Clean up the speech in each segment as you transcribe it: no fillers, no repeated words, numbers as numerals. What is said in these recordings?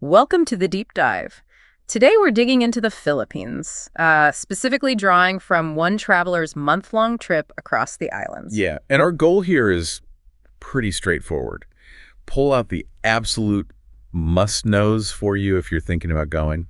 Welcome to the deep dive. Today we're digging into the Philippines, specifically drawing from one traveler's month-long trip across the islands. Yeah, and our goal here is pretty straightforward. Pull out the absolute must-knows for you if you're thinking about going.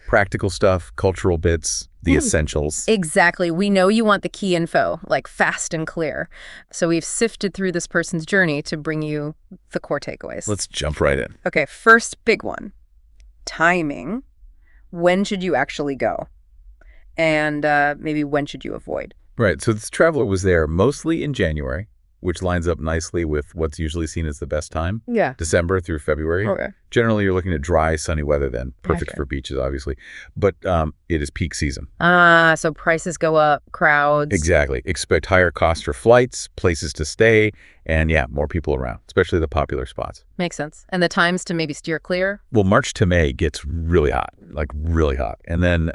Practical stuff, cultural bits, the essentials. Exactly. We know you want the key info, like fast and clear. So we've sifted through this person's journey to bring you the core takeaways. Let's jump right in. Okay, first big one. Timing. When should you actually go? And maybe when should you avoid? Right, so this traveler was there mostly in January, which lines up nicely with what's usually seen as the best time. Yeah. December through February. Okay. Generally, you're looking at dry, sunny weather then. Perfect Gotcha. for beaches, obviously. But it is peak season. So prices go up, crowds. Exactly. Expect higher costs for flights, places to stay, and yeah, more people around, especially the popular spots. Makes sense. And the times to maybe steer clear? Well, March to May gets really hot, like really hot. And then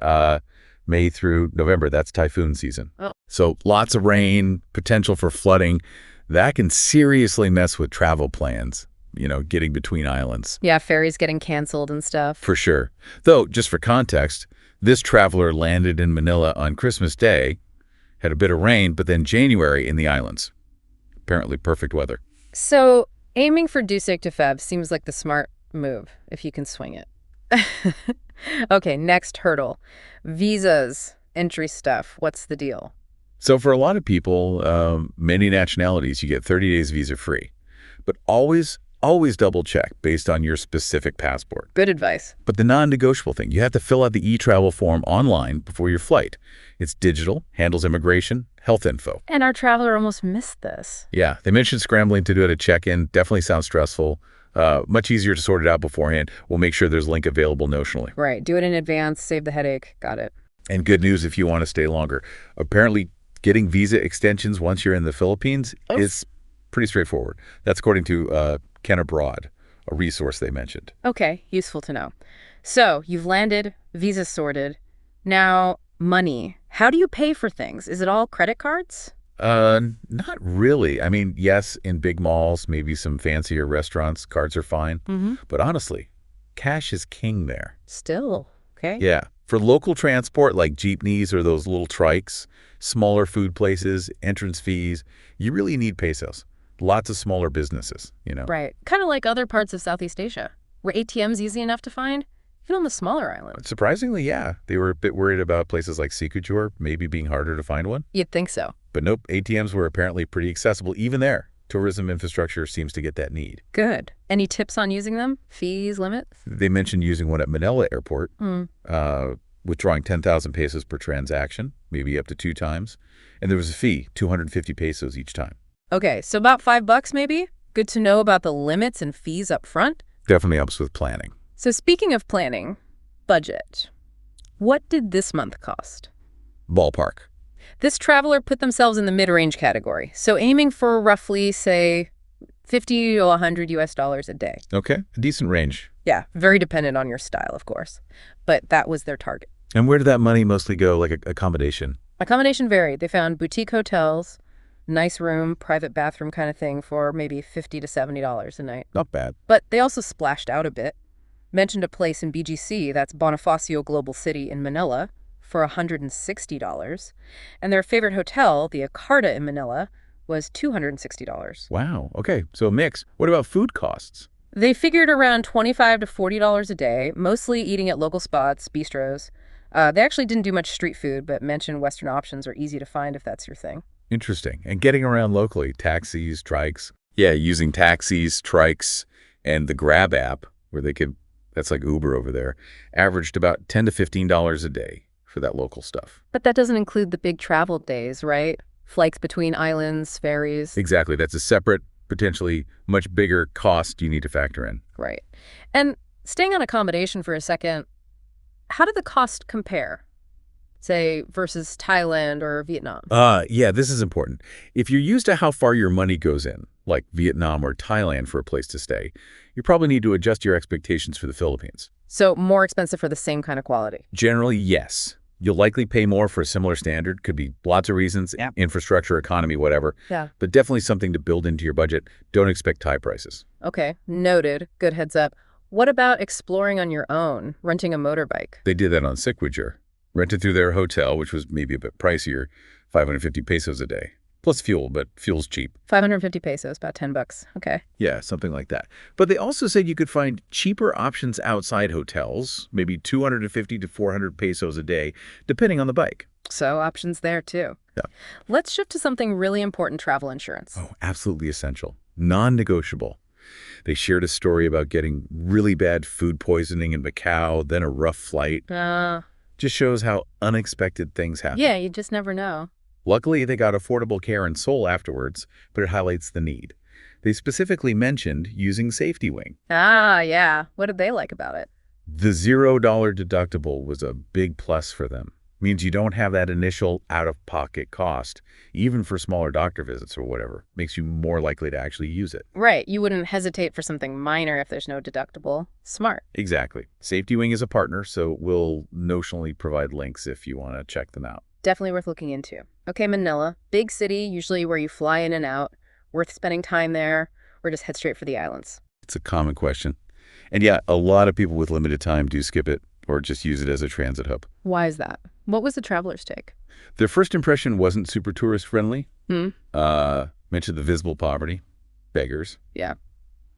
May through November, that's typhoon season. Oh. So lots of rain, potential for flooding. That can seriously mess with travel plans, getting between islands. Yeah, ferries getting canceled and stuff. For sure. Though, just for context, this traveler landed in Manila on Christmas Day, had a bit of rain, but then January in the islands. Apparently perfect weather. So aiming for Dusek to Feb seems like the smart move, if you can swing it. Okay, next hurdle. Visas, entry stuff. What's the deal? So for a lot of people, many nationalities, you get 30 days visa-free. But always double check based on your specific passport. Good advice. But the non-negotiable thing, you have to fill out the e-travel form online before your flight. It's digital, handles immigration, health info. And our traveler almost missed this. Yeah, they mentioned scrambling to do it at check-in. Definitely sounds stressful. Much easier to sort it out beforehand. We'll make sure there's a link available notionally. Right. Do it in advance. Save the headache. Got it. And good news if you want to stay longer. Apparently, getting visa extensions once you're in the Philippines is pretty straightforward. That's according to Ken Abroad, a resource they mentioned. Okay, useful to know. So you've landed, visa sorted. Now, money. How do you pay for things? Is it all credit cards? Not really. I mean, yes, in big malls, maybe some fancier restaurants, cards are fine. But honestly, cash is king there. Still. Okay. Yeah. For local transport like jeepneys or those little trikes, smaller food places, entrance fees, you really need pesos. Lots of smaller businesses, Right. Kind of like other parts of Southeast Asia, where ATM's easy enough to find, even on the smaller islands. Surprisingly, yeah. They were a bit worried about places like Sikujor maybe being harder to find one. You'd think so. But nope, ATMs were apparently pretty accessible even there. Tourism infrastructure seems to get that need. Good. Any tips on using them? Fees, limits? They mentioned using one at Manila Airport, withdrawing 10,000 pesos per transaction, maybe up to 2 times. And there was a fee, 250 pesos each time. Okay, so about $5 maybe? Good to know about the limits and fees up front. Definitely helps with planning. So speaking of planning, budget. What did this month cost? Ballpark. This traveler put themselves in the mid-range category, so aiming for roughly, say, 50 to 100 US dollars a day. Okay, a decent range. Yeah, very dependent on your style, of course. But that was their target. And where did that money mostly go, like accommodation? Accommodation varied. They found boutique hotels, nice room, private bathroom kind of thing for maybe $50 to $70 a night. Not bad. But they also splashed out a bit. Mentioned a place in BGC, that's Bonifacio Global City in Manila, for $160. And their favorite hotel, the Acarda in Manila, was $260. Wow, okay, so a mix. What about food costs? They figured around $25 to $40 a day, mostly eating at local spots, bistros. They actually didn't do much street food, but mentioned Western options are easy to find if that's your thing. Interesting. And getting around locally, taxis, trikes. Yeah, using taxis, trikes, and the Grab app, where that's like Uber over there, averaged about $10 to $15 a day for that local stuff. But that doesn't include the big travel days, right? Flights between islands, ferries. Exactly. That's a separate, potentially much bigger cost you need to factor in. Right. And staying on accommodation for a second, how did the cost compare, say, versus Thailand or Vietnam? Yeah, this is important. If you're used to how far your money goes in, like Vietnam or Thailand for a place to stay, you probably need to adjust your expectations for the Philippines. So more expensive for the same kind of quality? Generally, yes. You'll likely pay more for a similar standard. Could be lots of reasons, infrastructure, economy, whatever. Yeah. But definitely something to build into your budget. Don't expect high prices. Okay, noted. Good heads up. What about exploring on your own, renting a motorbike? They did that on Siquijor. Rented through their hotel, which was maybe a bit pricier, 550 pesos a day. Plus fuel, but fuel's cheap. 550 pesos, about 10 bucks. Okay. Yeah, something like that. But they also said you could find cheaper options outside hotels, maybe 250 to 400 pesos a day, depending on the bike. So options there too. Yeah. Let's shift to something really important, travel insurance. Oh, absolutely essential. Non-negotiable. They shared a story about getting really bad food poisoning in Macau, then a rough flight. Just shows how unexpected things happen. Yeah, you just never know. Luckily, they got affordable care in Seoul afterwards, but it highlights the need. They specifically mentioned using Safety Wing. Ah, yeah. What did they like about it? The $0 deductible was a big plus for them. Means you don't have that initial out-of-pocket cost, even for smaller doctor visits or whatever. Makes you more likely to actually use it. Right. You wouldn't hesitate for something minor if there's no deductible. Smart. Exactly. Safety Wing is a partner, so we'll notionally provide links if you want to check them out. Definitely worth looking into. Okay, Manila. Big city, usually where you fly in and out. Worth spending time there, or just head straight for the islands? It's a common question. And yeah, a lot of people with limited time do skip it or just use it as a transit hub. Why is that? What was the traveler's take? Their first impression wasn't super tourist-friendly. Hmm? Mentioned the visible poverty, beggars. Yeah.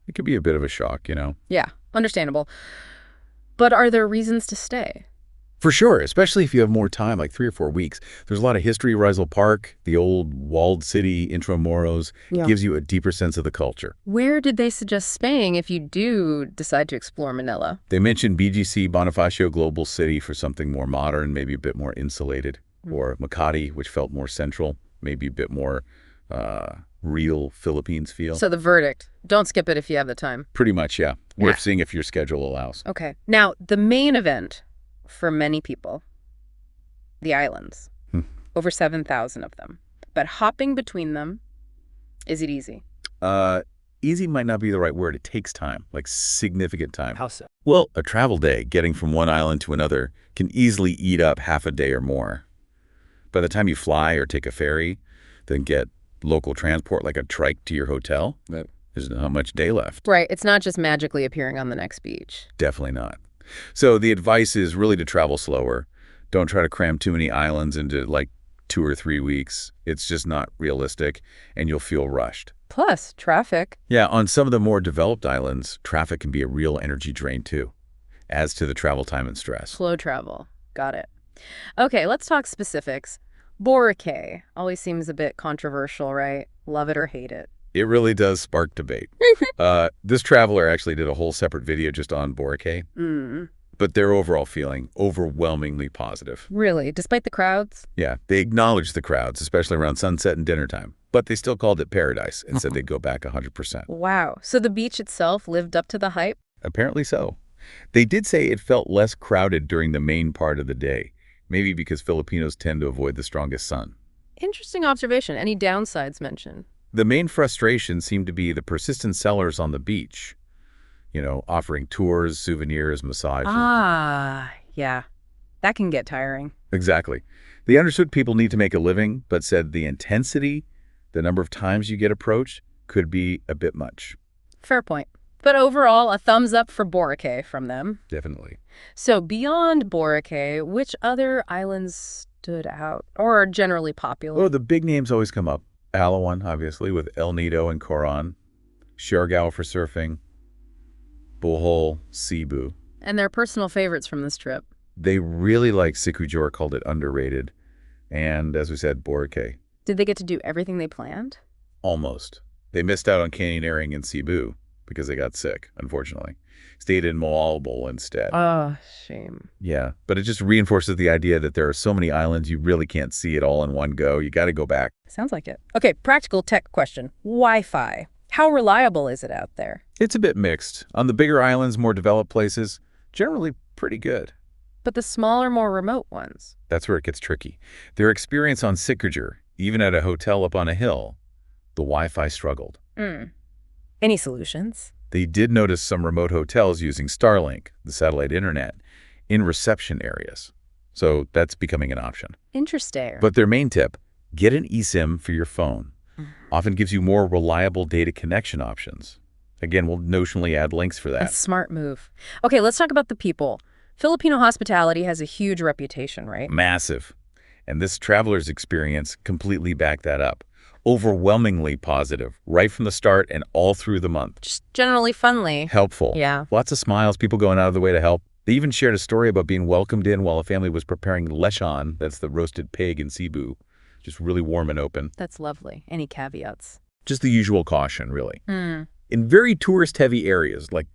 It could be a bit of a shock, you know? Yeah, understandable. But are there reasons to stay? For sure, especially if you have more time, like 3 or 4 weeks. There's a lot of history. Rizal Park, the old walled city, Intramuros, gives you a deeper sense of the culture. Where did they suggest staying if you do decide to explore Manila? They mentioned BGC, Bonifacio Global City, for something more modern, maybe a bit more insulated, or Makati, which felt more central, maybe a bit more real Philippines feel. So the verdict, don't skip it if you have the time. Pretty much, yeah. Worth seeing if your schedule allows. Okay. Now, the main event for many people, the islands. Over 7,000 of them. But hopping between them, is it easy? Easy might not be the right word. It takes time, like significant time. How so? Well, a travel day, getting from one island to another, can easily eat up half a day or more. By the time you fly or take a ferry, then get local transport like a trike to your hotel, there's not much day left. Right. It's not just magically appearing on the next beach. Definitely not. So the advice is really to travel slower. Don't try to cram too many islands into like 2 or 3 weeks. It's just not realistic, and you'll feel rushed. Plus, traffic. Yeah, on some of the more developed islands, traffic can be a real energy drain too. Adds to the travel time and stress. Slow travel. Got it. Okay, let's talk specifics. Boracay always seems a bit controversial, right? Love it or hate it. It really does spark debate. This traveler actually did a whole separate video just on Boracay. But their overall feeling, overwhelmingly positive. Really? Despite the crowds? Yeah, they acknowledged the crowds, especially around sunset and dinner time. But they still called it paradise and said they'd go back 100%. Wow. So the beach itself lived up to the hype? Apparently so. They did say it felt less crowded during the main part of the day, maybe because Filipinos tend to avoid the strongest sun. Interesting observation. Any downsides mentioned? The main frustration seemed to be the persistent sellers on the beach, you know, offering tours, souvenirs, massages. Ah, yeah. That can get tiring. Exactly. They understood people need to make a living, but said the intensity, the number of times you get approached, could be a bit much. Fair point. But overall, a thumbs up for Boracay from them. Definitely. So beyond Boracay, which other islands stood out or are generally popular? Oh, the big names always come up. Palawan, obviously, with El Nido and Coron. Siargao for surfing. Bohol, Cebu. And their personal favorites from this trip. They really like Siquijor, called it underrated. And, as we said, Boracay. Did they get to do everything they planned? Almost. They missed out on canyoneering in Cebu because they got sick, unfortunately. Stayed in Moalbol instead. Oh, shame. Yeah, but it just reinforces the idea that there are so many islands you really can't see it all in one go. You got to go back. Sounds like it. Okay, practical tech question. Wi-Fi. How reliable is it out there? It's a bit mixed. On the bigger islands, more developed places, generally pretty good. But the smaller, more remote ones? That's where it gets tricky. Their experience on Siquijor, even at a hotel up on a hill, the Wi-Fi struggled. Any solutions? They did notice some remote hotels using Starlink, the satellite internet, in reception areas. So that's becoming an option. Interesting. But their main tip, get an eSIM for your phone. Often gives you more reliable data connection options. Again, we'll notionally add links for A that. smart move. Okay, let's talk about the people. Filipino hospitality has a huge reputation, right? Massive. And this traveler's experience completely backed that up. Overwhelmingly positive, right from the start and all through the month. Just generally friendly. Helpful. Yeah. Lots of smiles, people going out of the way to help. They even shared a story about being welcomed in while a family was preparing lechon, that's the roasted pig in Cebu, just really warm and open. That's lovely. Any caveats? Just the usual caution, really. Hmm. In very tourist-heavy areas, like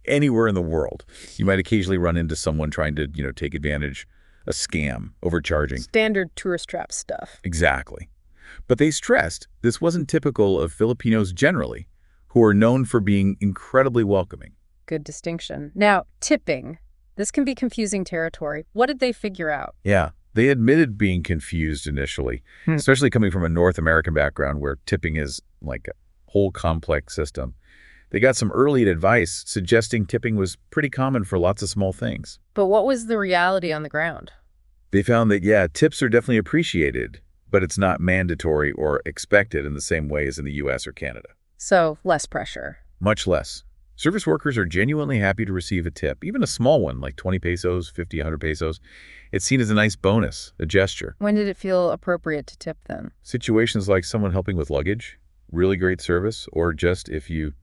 anywhere in the world, you might occasionally run into someone trying to, take advantage, a scam, overcharging. Standard tourist trap stuff. Exactly. But they stressed this wasn't typical of Filipinos generally, who are known for being incredibly welcoming. Good distinction. Now, tipping. This can be confusing territory. What did they figure out? Yeah, they admitted being confused initially, especially coming from a North American background where tipping is like a whole complex system. They got some early advice suggesting tipping was pretty common for lots of small things. But what was the reality on the ground? They found that, yeah, tips are definitely appreciated, but it's not mandatory or expected in the same way as in the US or Canada. So, less pressure. Much less. Service workers are genuinely happy to receive a tip, even a small one like 20 pesos, 50, 100 pesos. It's seen as a nice bonus, a gesture. When did it feel appropriate to tip then? Situations like someone helping with luggage, really great service, or just if you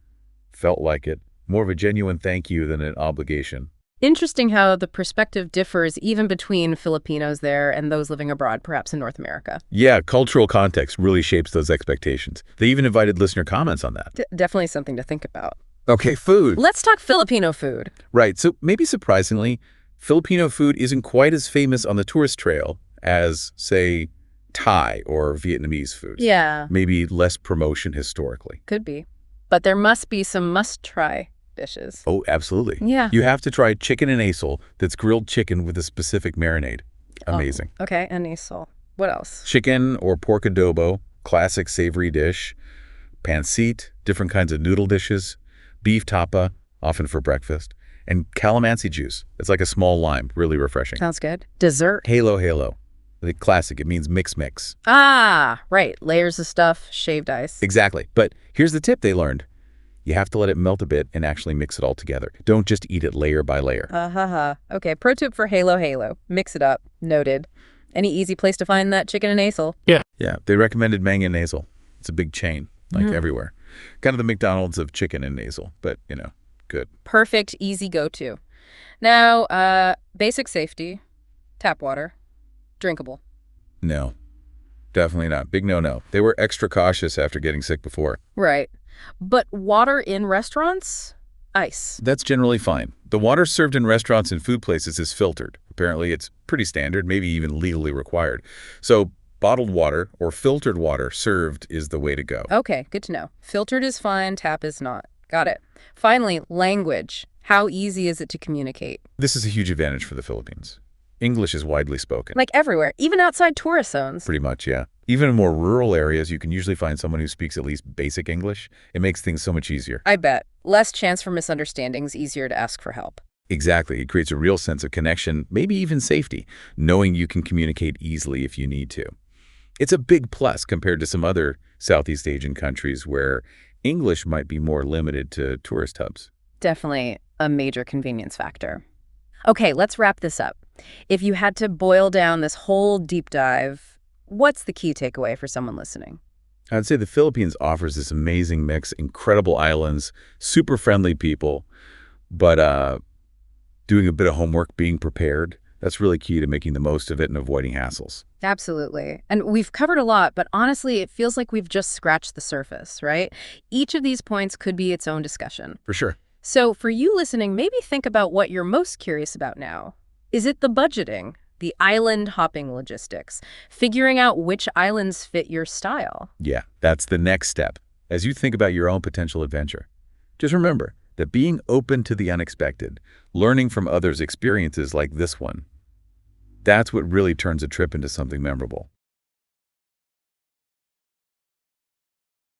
felt like it, more of a genuine thank you than an obligation. Interesting how the perspective differs even between Filipinos there and those living abroad, perhaps in North America. Yeah, cultural context really shapes those expectations. They even invited listener comments on that. Definitely something to think about. Okay, food. Let's talk Filipino food. Right, so maybe surprisingly, Filipino food isn't quite as famous on the tourist trail as, say, Thai or Vietnamese foods. Yeah, Maybe less promotion historically. could be. But there must be some must-try dishes. Oh, absolutely. Yeah. You have to try chicken and asal that's grilled chicken with a specific marinade. Amazing. Oh, okay, anisal. What else? Chicken or pork adobo, classic savory dish. Pancit, different kinds of noodle dishes. Beef tapa, often for breakfast. And calamansi juice. It's like a small lime, really refreshing. Sounds good. Dessert. Halo. The classic, it means mix. Ah, right. Layers of stuff, shaved ice. Exactly. But here's the tip they learned. You have to let it melt a bit and actually mix it all together. Don't just eat it layer by layer. Okay, pro tip for halo. Mix it up. Noted. Any easy place to find that chicken and asal? Yeah, they recommended Mang and Nasal. It's a big chain, like everywhere. Kind of the McDonald's of chicken and nasal, but, good. Perfect, easy go-to. Now, basic safety, tap water, drinkable. No, definitely not. Big no-no. They were extra cautious after getting sick before. Right. But water in restaurants? Ice. That's generally fine. The water served in restaurants and food places is filtered. Apparently, it's pretty standard, maybe even legally required. So bottled water or filtered water served is the way to go. Okay, good to know. Filtered is fine, tap is not. Got it. Finally, language. How easy is it to communicate? This is a huge advantage for the Philippines. English is widely spoken. Like everywhere, even outside tourist zones. Pretty much, yeah. Even in more rural areas, you can usually find someone who speaks at least basic English. It makes things so much easier. I bet. Less chance for misunderstandings, easier to ask for help. Exactly. It creates a real sense of connection, maybe even safety, knowing you can communicate easily if you need to. It's a big plus compared to some other Southeast Asian countries where English might be more limited to tourist hubs. Definitely a major convenience factor. Okay, let's wrap this up. If you had to boil down this whole deep dive, what's the key takeaway for someone listening? I'd say the Philippines offers this amazing mix, incredible islands, super friendly people, but doing a bit of homework, being prepared, that's really key to making the most of it and avoiding hassles. Absolutely. And we've covered a lot, but honestly, it feels like we've just scratched the surface, right? Each of these points could be its own discussion. For sure. So for you listening, maybe think about what you're most curious about now. Is it the budgeting, the island hopping logistics, figuring out which islands fit your style? Yeah, that's the next step. As you think about your own potential adventure, just remember that being open to the unexpected, learning from others' experiences like this one, that's what really turns a trip into something memorable.